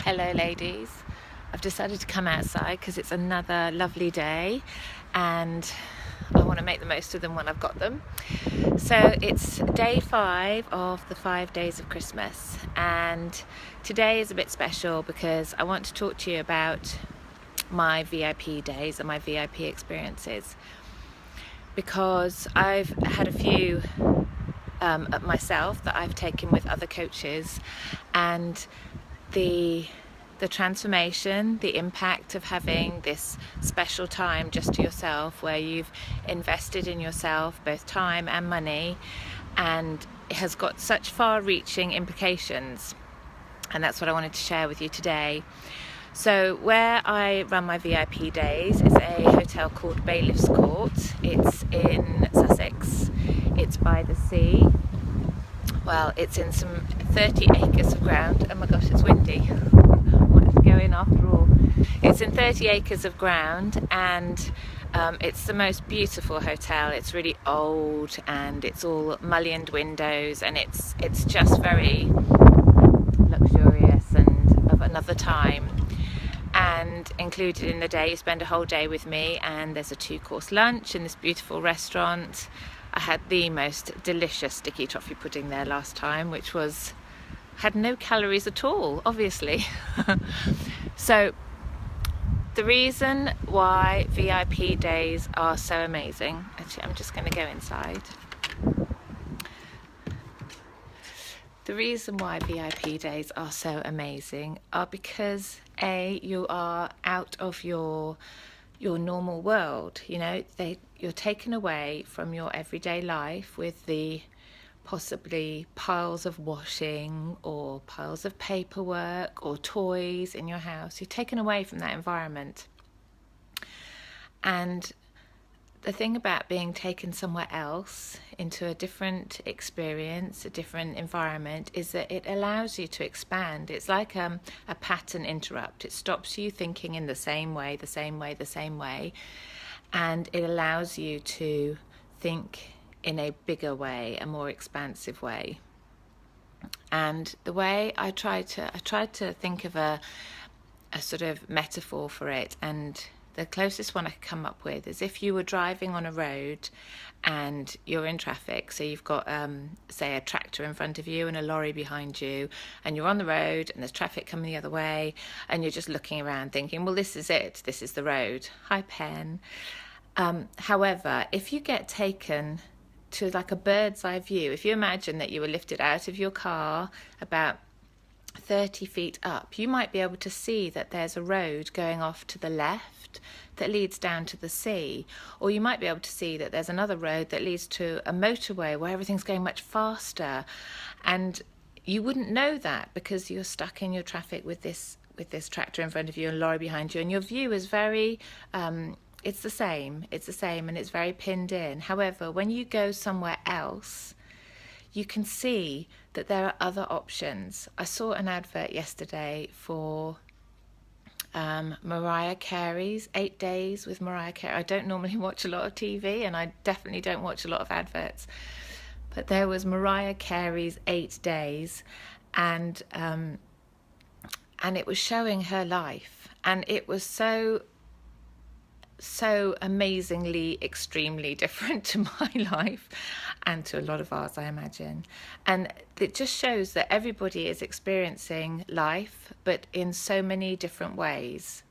Hello ladies, I've decided to come outside because it's another lovely day and I want to make the most of them when I've got them. So it's day 5 of the 5 days of Christmas, and today is a bit special because I want to talk to you about my VIP days and my VIP experiences, because I've had a few myself that I've taken with other coaches, and the transformation, the impact of having this special time just to yourself, where you've invested in yourself both time and money, and it has got such far-reaching implications, and that's what I wanted to share with you today. So where I run my VIP days is a hotel called Bailiff's Court. It's in Sussex. It's by the sea. Well, it's in some 30 acres of ground. Oh my gosh, it's windy. What's going after all? It's in 30 acres of ground, and it's the most beautiful hotel. It's really old and it's all mullioned windows, and it's just very luxurious and of another time. And included in the day, you spend a whole day with me, and there's a 2-course lunch in this beautiful restaurant. I had the most delicious sticky toffee pudding there last time, which had no calories at all, obviously. So the reason why VIP days are so amazing, actually I'm just going to go inside. The reason why VIP days are so amazing are because you are out of your normal world. You're taken away from your everyday life with the possibly piles of washing or piles of paperwork or toys in your house. You're taken away from that environment. And the thing about being taken somewhere else, into a different experience, a different environment, is that it allows you to expand. It's like a pattern interrupt. It stops you thinking in the same way, and it allows you to think in a bigger way, a more expansive way. And the way I tried to think of a sort of metaphor for it, and the closest one I could come up with is if you were driving on a road and you're in traffic. So you've got, say, a tractor in front of you and a lorry behind you, and you're on the road and there's traffic coming the other way, and you're just looking around thinking, well, this is it. This is the road. Hi, Pen. However, if you get taken to like a bird's eye view, if you imagine that you were lifted out of your car about 30 feet up, you might be able to see that there's a road going off to the left that leads down to the sea, or you might be able to see that there's another road that leads to a motorway where everything's going much faster, and you wouldn't know that because you're stuck in your traffic with this tractor in front of you and lorry behind you, and your view is very it's the same and it's very pinned in. However, when you go somewhere else, you can see that there are other options. I saw an advert yesterday for Mariah Carey's 8 Days with Mariah Carey. I don't normally watch a lot of TV, and I definitely don't watch a lot of adverts. But there was Mariah Carey's 8 Days, and it was showing her life, and it was so amazingly, extremely different to my life and to a lot of ours, I imagine. And it just shows that everybody is experiencing life, but in so many different ways.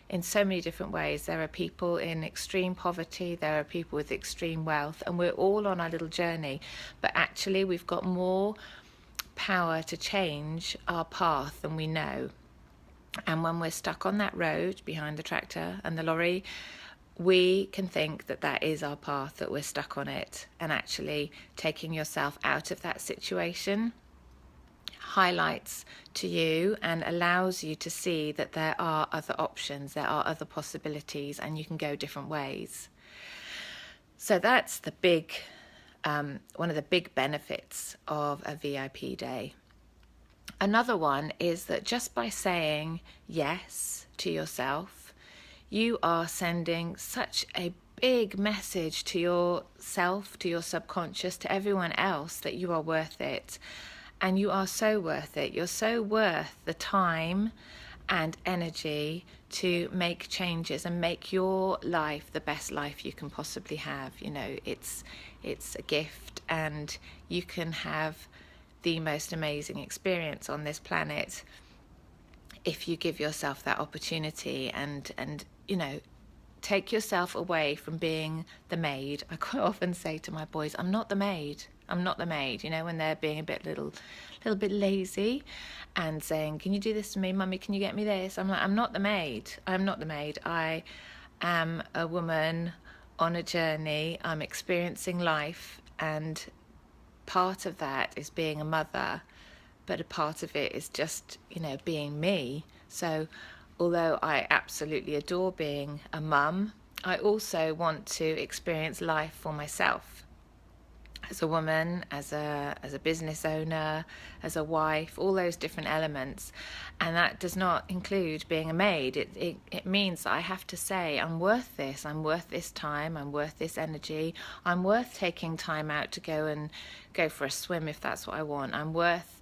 There are people in extreme poverty, there are people with extreme wealth, and we're all on our little journey. But actually, we've got more power to change our path than we know. And when we're stuck on that road behind the tractor and the lorry, we can think that that is our path, that we're stuck on it. And actually taking yourself out of that situation highlights to you and allows you to see that there are other options, there are other possibilities, and you can go different ways. So that's the big, one of the big benefits of a VIP day. Another one is that just by saying yes to yourself, you are sending such a big message to yourself, to your subconscious, to everyone else, that you are worth it. And you are so worth it. You're so worth the time and energy to make changes and make your life the best life you can possibly have. You know, it's a gift, and you can have the most amazing experience on this planet if you give yourself that opportunity and you know, take yourself away from being the maid. I quite often say to my boys, I'm not the maid. I'm not the maid. You know, when they're being a little bit lazy and saying, can you do this to me? Mummy, can you get me this? I'm like, I'm not the maid. I'm not the maid. I am a woman on a journey. I'm experiencing life, and part of that is being a mother, but a part of it is just, you know, being me. So although I absolutely adore being a mum, I also want to experience life for myself as a woman, as a business owner, as a wife, all those different elements. And that does not include being a maid. It means that I have to say, I'm worth this. I'm worth this time. I'm worth this energy. I'm worth taking time out to go for a swim if that's what I want. I'm worth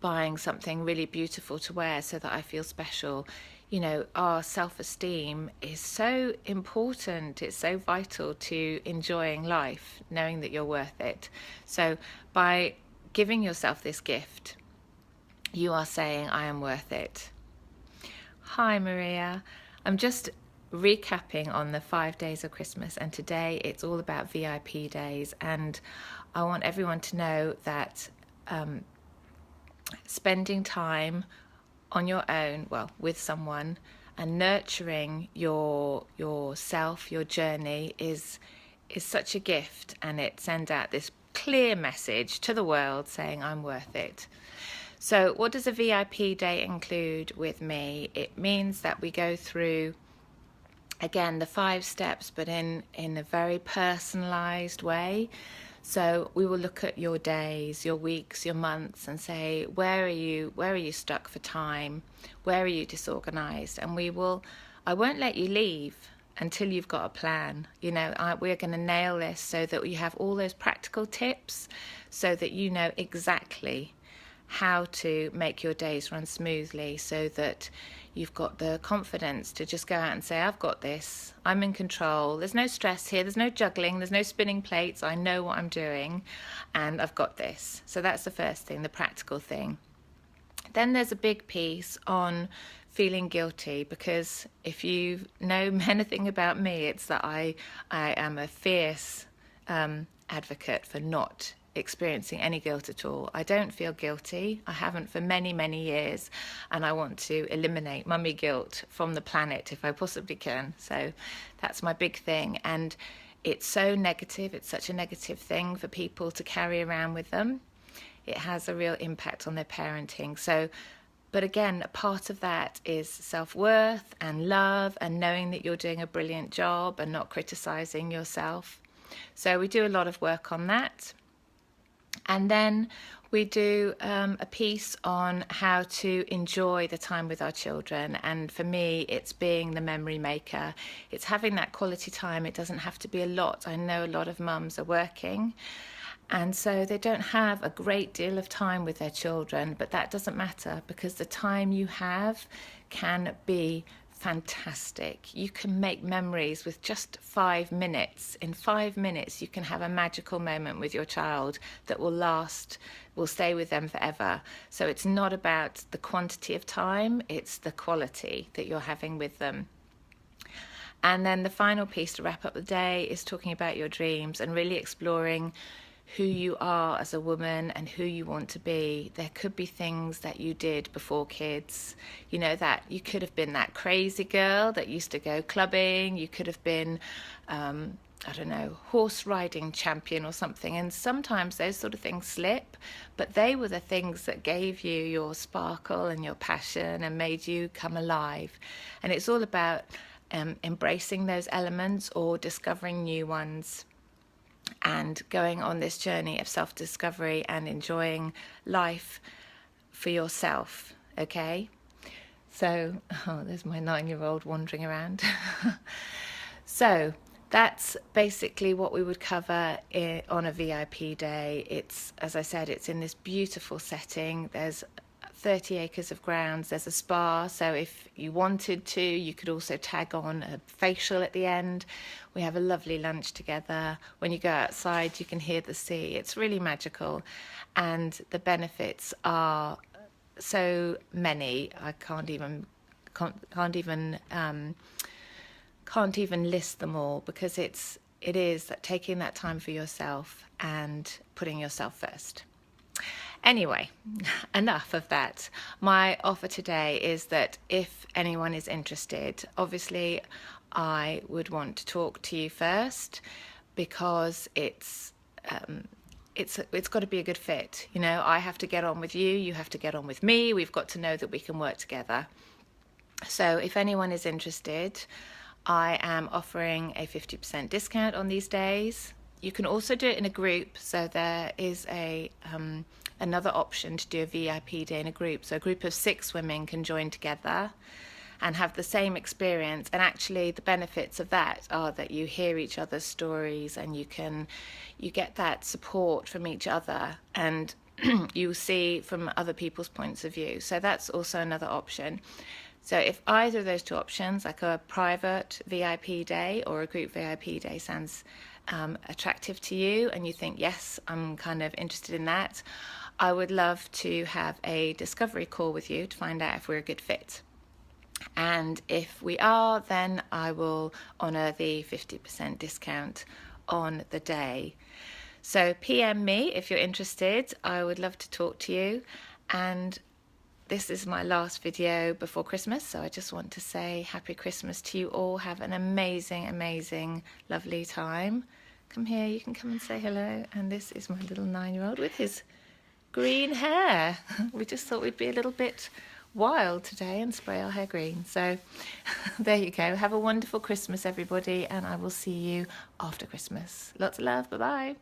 buying something really beautiful to wear so that I feel special. You know, our self-esteem is so important. It's so vital to enjoying life, knowing that you're worth it. So by giving yourself this gift, you are saying, I am worth it. Hi, Maria. I'm just recapping on the 5 days of Christmas, and today it's all about VIP days. And I want everyone to know that spending time on your own, well, with someone, and nurturing yourself, your journey is such a gift, and it sends out this clear message to the world saying, I'm worth it. So what does a VIP day include with me? It means that we go through, again, the 5 steps, but in a very personalized way. So we will look at your days, your weeks, your months, and say, where are you stuck for time? Where are you disorganized? And I won't let you leave until you've got a plan. You know, we're going to nail this so that you have all those practical tips so that you know exactly how to make your days run smoothly, so that you've got the confidence to just go out and say, I've got this, I'm in control, there's no stress here, there's no juggling, there's no spinning plates, I know what I'm doing, and I've got this. So that's the first thing, the practical thing. Then there's a big piece on feeling guilty, because if you know anything about me, it's that I am a fierce advocate for not experiencing any guilt at all. I don't feel guilty. I haven't for many, many years, and I want to eliminate mummy guilt from the planet if I possibly can. So that's my big thing, and it's so negative. It's such a negative thing for people to carry around with them. It has a real impact on their parenting. So, but again, a part of that is self-worth and love, and knowing that you're doing a brilliant job and not criticizing yourself. So we do a lot of work on that. And then we do a piece on how to enjoy the time with our children. And for me, it's being the memory maker. It's having that quality time. It doesn't have to be a lot. I know a lot of mums are working, and so they don't have a great deal of time with their children, but that doesn't matter, because the time you have can be fantastic. You can make memories with just 5 minutes. In 5 minutes, you can have a magical moment with your child that will stay with them forever. So it's not about the quantity of time, it's the quality that you're having with them. And then the final piece to wrap up the day is talking about your dreams and really exploring who you are as a woman and who you want to be. There could be things that you did before kids, you know, that you could have been that crazy girl that used to go clubbing. You could have been, I don't know, horse riding champion or something. And sometimes those sort of things slip, but they were the things that gave you your sparkle and your passion and made you come alive. And it's all about embracing those elements or discovering new ones, and going on this journey of self-discovery and enjoying life for yourself, okay? So, there's my 9-year-old wandering around. So, that's basically what we would cover on a VIP day. It's, as I said, it's in this beautiful setting. There's 30 acres of grounds. There's a spa, so if you wanted to, you could also tag on a facial at the end. We have a lovely lunch together. When you go outside, you can hear the sea. It's really magical, and the benefits are so many. I can't even list them all, because it is taking that time for yourself and putting yourself first. Anyway, enough of that. My offer today is that if anyone is interested, obviously I would want to talk to you first, because it's got to be a good fit. You know, I have to get on with you, you have to get on with me. We've got to know that we can work together. So if anyone is interested, I am offering a 50% discount on these days. You can also do it in a group, so there is another option to do a VIP day in a group. So a group of 6 women can join together and have the same experience. And actually the benefits of that are that you hear each other's stories, and you get that support from each other, and you see from other people's points of view. So that's also another option. So if either of those 2 options, like a private VIP day or a group VIP day, sounds attractive to you, and you think, yes, I'm kind of interested in that, I would love to have a discovery call with you to find out if we're a good fit. And if we are, then I will honour the 50% discount on the day. So PM me if you're interested. I would love to talk to you. And this is my last video before Christmas, so I just want to say Happy Christmas to you all. Have an amazing, amazing, lovely time. Come here, you can come and say hello. And this is my little 9-year-old with his green hair. We just thought we'd be a little bit wild today and spray our hair green. So there you go. Have a wonderful Christmas, everybody, and I will see you after Christmas. Lots of love. Bye-bye.